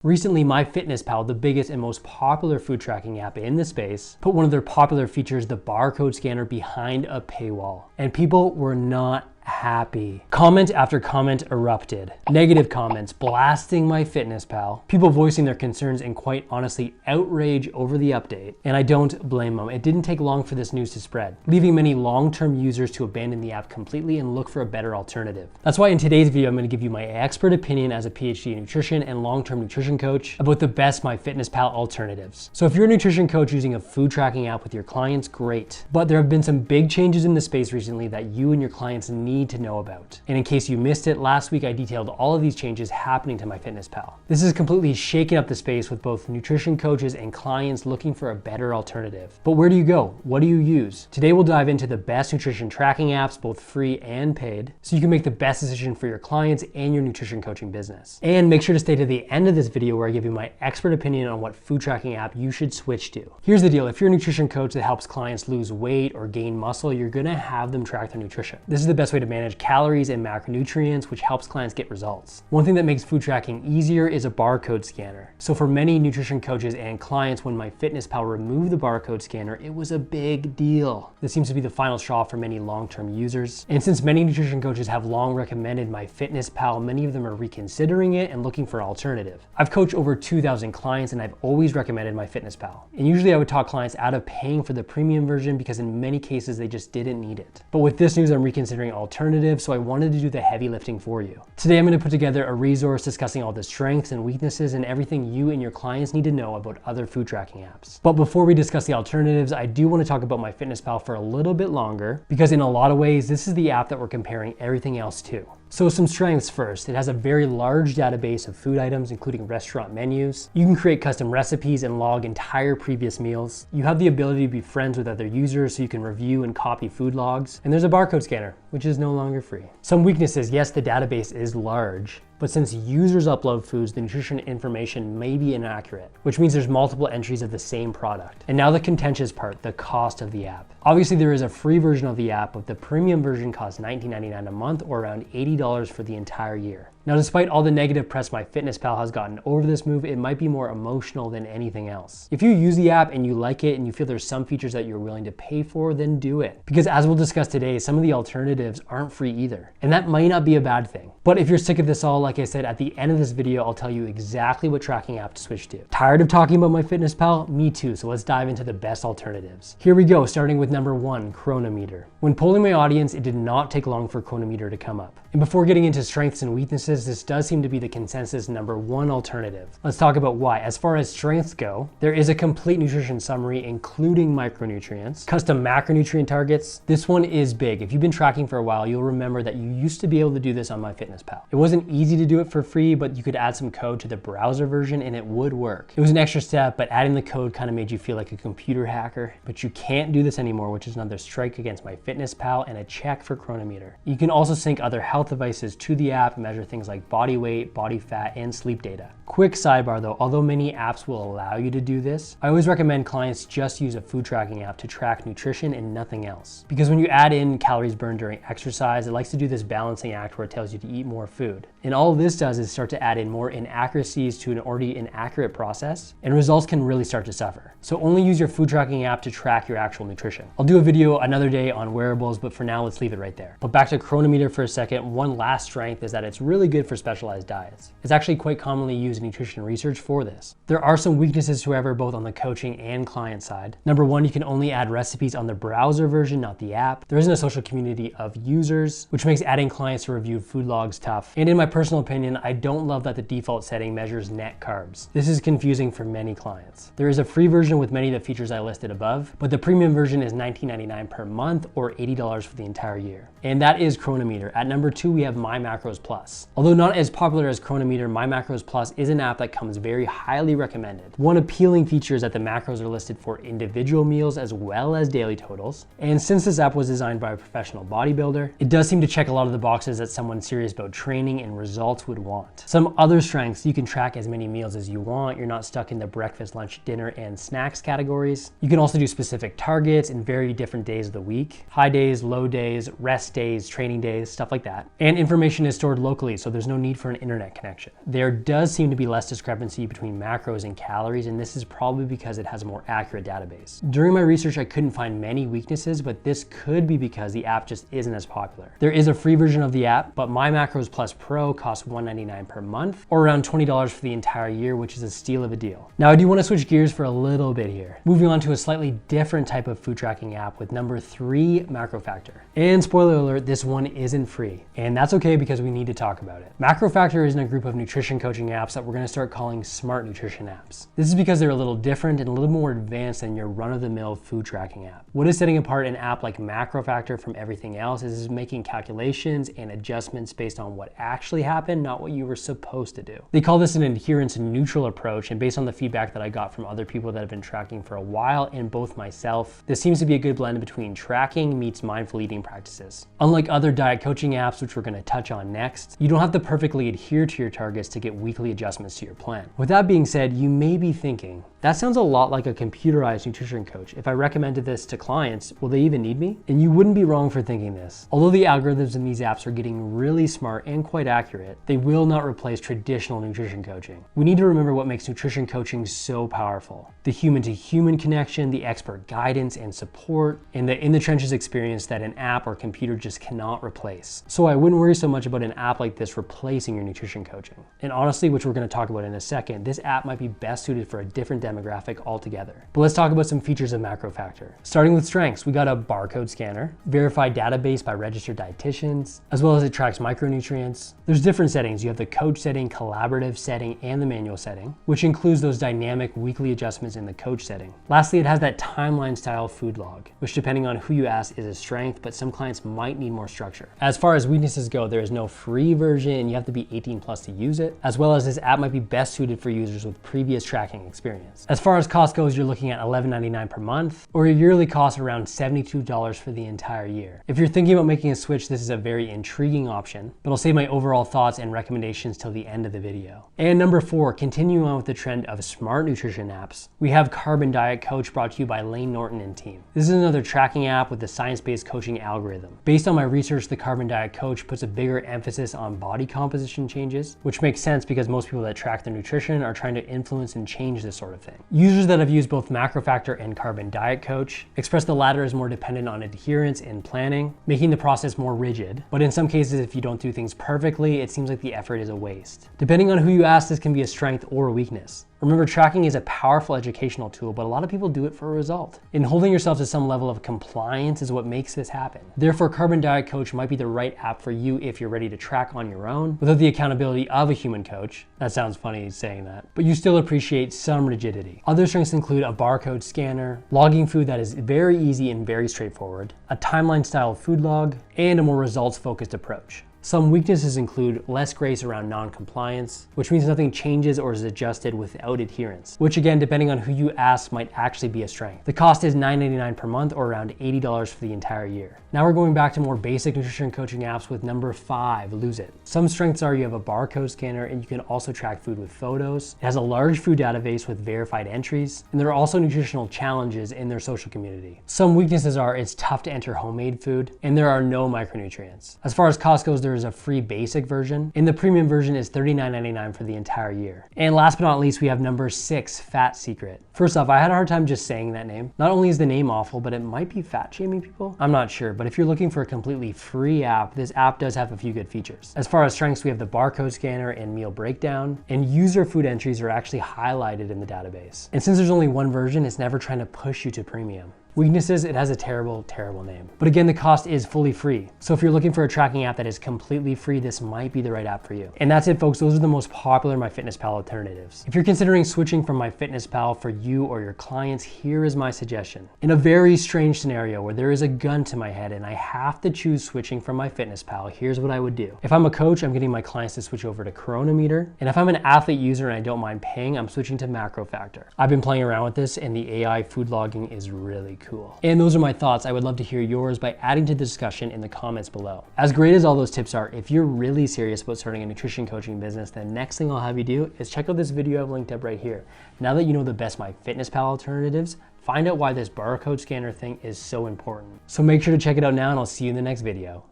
Recently, MyFitnessPal, the biggest and most popular food tracking app in the space, put one of their popular features, the barcode scanner, behind a paywall. And people were not happy. Comment after comment erupted. Negative comments blasting MyFitnessPal, people voicing their concerns and quite honestly outrage over the update. And I don't blame them. It didn't take long for this news to spread, leaving many long-term users to abandon the app completely and look for a better alternative. That's why in today's video, I'm going to give you my expert opinion as a PhD in nutrition and long-term nutrition coach about the best MyFitnessPal alternatives. So if you're a nutrition coach using a food tracking app with your clients, great. But there have been some big changes in the space recently that you and your clients need to know about. And in case you missed it, last week I detailed all of these changes happening to MyFitnessPal. This has completely shaken up the space with both nutrition coaches and clients looking for a better alternative. But where do you go? What do you use? Today we'll dive into the best nutrition tracking apps, both free and paid, so you can make the best decision for your clients and your nutrition coaching business. And make sure to stay to the end of this video where I give you my expert opinion on what food tracking app you should switch to. Here's the deal. If you're a nutrition coach that helps clients lose weight or gain muscle, you're gonna have them track their nutrition. This is the best way to manage calories and macronutrients, which helps clients get results. One thing that makes food tracking easier is a barcode scanner. So for many nutrition coaches and clients, when MyFitnessPal removed the barcode scanner, it was a big deal. This seems to be the final straw for many long-term users. And since many nutrition coaches have long recommended MyFitnessPal, many of them are reconsidering it and looking for an alternative. I've coached over 2,000 clients and I've always recommended MyFitnessPal. And usually I would talk clients out of paying for the premium version because in many cases they just didn't need it. But with this news, I'm reconsidering alternatives, so I wanted to do the heavy lifting for you. Today I'm going to put together a resource discussing all the strengths and weaknesses and everything you and your clients need to know about other food tracking apps. But before we discuss the alternatives, I do want to talk about MyFitnessPal for a little bit longer because in a lot of ways, this is the app that we're comparing everything else to. So some strengths first. It has a very large database of food items, including restaurant menus. You can create custom recipes and log entire previous meals. You have the ability to be friends with other users so you can review and copy food logs. And there's a barcode scanner, which is no longer free. Some weaknesses, yes, the database is large, but since users upload foods, the nutrition information may be inaccurate, which means there's multiple entries of the same product. And now the contentious part, the cost of the app. Obviously there is a free version of the app, but the premium version costs $19.99 a month or around $80 for the entire year. Now, despite all the negative press MyFitnessPal has gotten over this move, it might be more emotional than anything else. If you use the app and you like it and you feel there's some features that you're willing to pay for, then do it. Because as we'll discuss today, some of the alternatives aren't free either. And that might not be a bad thing. But if you're sick of this all, like I said, at the end of this video, I'll tell you exactly what tracking app to switch to. Tired of talking about MyFitnessPal? Me too, so let's dive into the best alternatives. Here we go, starting with number 1, Cronometer. When polling my audience, it did not take long for Cronometer to come up. And before getting into strengths and weaknesses, this does seem to be the consensus number 1 alternative. Let's talk about why. As far as strengths go, there is a complete nutrition summary, including micronutrients, custom macronutrient targets. This one is big. If you've been tracking for a while, you'll remember that you used to be able to do this on MyFitnessPal. It wasn't easy to do it for free, but you could add some code to the browser version and it would work. It was an extra step, but adding the code kind of made you feel like a computer hacker. But you can't do this anymore, which is another strike against MyFitnessPal and a check for Cronometer. You can also sync other health devices to the app and measure things like body weight, body fat, and sleep data. Quick sidebar though, although many apps will allow you to do this, I always recommend clients just use a food tracking app to track nutrition and nothing else. Because when you add in calories burned during exercise, it likes to do this balancing act where it tells you to eat more food. And all this does is start to add in more inaccuracies to an already inaccurate process, and results can really start to suffer. So only use your food tracking app to track your actual nutrition. I'll do a video another day on wearables, but for now, let's leave it right there. But back to Cronometer for a second, one last strength is that it's really good for specialized diets. It's actually quite commonly used in nutrition research for this. There are some weaknesses, however, both on the coaching and client side. Number 1, you can only add recipes on the browser version, not the app. There isn't a social community of users, which makes adding clients to review food logs tough. And in my personal opinion, I don't love that the default setting measures net carbs. This is confusing for many clients. There is a free version with many of the features I listed above, but the premium version is $19.99 per month or $80 for the entire year. And that is Cronometer. At number 2, we have MyMacros Plus. Although not as popular as Cronometer, MyMacros Plus is an app that comes very highly recommended. One appealing feature is that the macros are listed for individual meals as well as daily totals. And since this app was designed by a professional bodybuilder, it does seem to check a lot of the boxes that someone serious about training and results would want. Some other strengths, you can track as many meals as you want. You're not stuck in the breakfast, lunch, dinner, and snacks categories. You can also do specific targets and very different days of the week. High days, low days, rest days, training days, stuff like that. And information is stored locally, so there's no need for an internet connection. There does seem to be less discrepancy between macros and calories, and this is probably because it has a more accurate database. During my research, I couldn't find many weaknesses, but this could be because the app just isn't as popular. There is a free version of the app, but My Macros Plus Pro costs $199 per month, or around $20 for the entire year, which is a steal of a deal. Now, I do want to switch gears for a little bit here. Moving on to a slightly different type of food tracking app with number 3, Macrofactor. And spoiler alert, this one isn't free. And that's okay because we need to talk about it. Macrofactor is in a group of nutrition coaching apps that we're going to start calling smart nutrition apps. This is because they're a little different and a little more advanced than your run-of-the-mill food tracking app. What is setting apart an app like Macrofactor from everything else is making calculations and adjustments based on what actually happened, not what you were supposed to do. They call this an adherence neutral approach, and based on the feedback that I got from other people that have been tracking for a while and both myself, this seems to be a good blend between tracking meets mindful eating practices. Unlike other diet coaching apps, which we're going to touch on next, you don't have to perfectly adhere to your targets to get weekly adjustments to your plan. With that being said, you may be thinking, that sounds a lot like a computerized nutrition coach. If I recommended this to clients, will they even need me? And you wouldn't be wrong for thinking this. Although the algorithms in these apps are getting really smart and quite accurate, they will not replace traditional nutrition coaching. We need to remember what makes nutrition coaching so powerful. The human-to-human connection, the expert guidance and support, and the in-the-trenches experience that an app or computer just cannot replace. So I wouldn't worry so much about an app like this replacing your nutrition coaching. And honestly, which we're going to talk about in a second, this app might be best suited for a different demographic altogether. But let's talk about some features of Macrofactor. Starting with strengths, we got a barcode scanner, verified database by registered dietitians, as well as it tracks micronutrients. There's different settings. You have the coach setting, collaborative setting, and the manual setting, which includes those dynamic weekly adjustments in the coach setting. Lastly, it has that timeline style food log, which depending on who you ask is a strength, but some clients might need more structure. As far as weaknesses go, there is no free version. You have to be 18 plus to use it, as well as this app might be best suited for users with previous tracking experience. As far as cost goes, you're looking at $11.99 per month, or your yearly cost around $72 for the entire year. If you're thinking about making a switch, this is a very intriguing option, but I'll save my overall thoughts and recommendations till the end of the video. And number 4, continuing on with the trend of smart nutrition apps, we have Carbon Diet Coach, brought to you by Lane Norton and team. This is another tracking app with a science-based coaching algorithm. Based on my research, the Carbon Diet Coach puts a bigger emphasis on body composition changes, which makes sense because most people that track their nutrition are trying to influence and change this sort of thing. Users that have used both Macrofactor and Carbon Diet Coach express the latter is more dependent on adherence and planning, making the process more rigid. But in some cases, if you don't do things perfectly, it seems like the effort is a waste. Depending on who you ask, this can be a strength or a weakness. Remember, tracking is a powerful educational tool, but a lot of people do it for a result. And holding yourself to some level of compliance is what makes this happen. Therefore, Carbon Diet Coach might be the right app for you if you're ready to track on your own without the accountability of a human coach. That sounds funny saying that, but you still appreciate some rigidity. Other strengths include a barcode scanner, logging food that is very easy and very straightforward, a timeline style food log, and a more results focused approach. Some weaknesses include less grace around non-compliance, which means nothing changes or is adjusted without adherence, which again, depending on who you ask, might actually be a strength. The cost is $9.99 per month, or around $80 for the entire year. Now we're going back to more basic nutrition coaching apps with number 5, Lose It. Some strengths are you have a barcode scanner and you can also track food with photos. It has a large food database with verified entries, and there are also nutritional challenges in their social community. Some weaknesses are it's tough to enter homemade food, and there are no micronutrients. As far as cost goes, there is a free basic version, and the premium version is $39.99 for the entire year. And last but not least, we have number 6, Fat Secret. First off, I had a hard time just saying that name. Not only is the name awful, but it might be fat shaming people. I'm not sure, but if you're looking for a completely free app, this app does have a few good features. As far as strengths, we have the barcode scanner and meal breakdown, and user food entries are actually highlighted in the database. And since there's only one version, it's never trying to push you to premium. Weaknesses, it has a terrible, terrible name. But again, the cost is fully free. So if you're looking for a tracking app that is completely free, this might be the right app for you. And that's it, folks. Those are the most popular MyFitnessPal alternatives. If you're considering switching from MyFitnessPal for you or your clients, here is my suggestion. In a very strange scenario where there is a gun to my head and I have to choose switching from MyFitnessPal, here's what I would do. If I'm a coach, I'm getting my clients to switch over to Cronometer. And if I'm an athlete user and I don't mind paying, I'm switching to Macrofactor. I've been playing around with this and the AI food logging is really cool. cool. And those are my thoughts. I would love to hear yours by adding to the discussion in the comments below. As great as all those tips are, if you're really serious about starting a nutrition coaching business, the next thing I'll have you do is check out this video I've linked up right here. Now that you know the best MyFitnessPal alternatives, find out why this barcode scanner thing is so important. So make sure to check it out now, and I'll see you in the next video.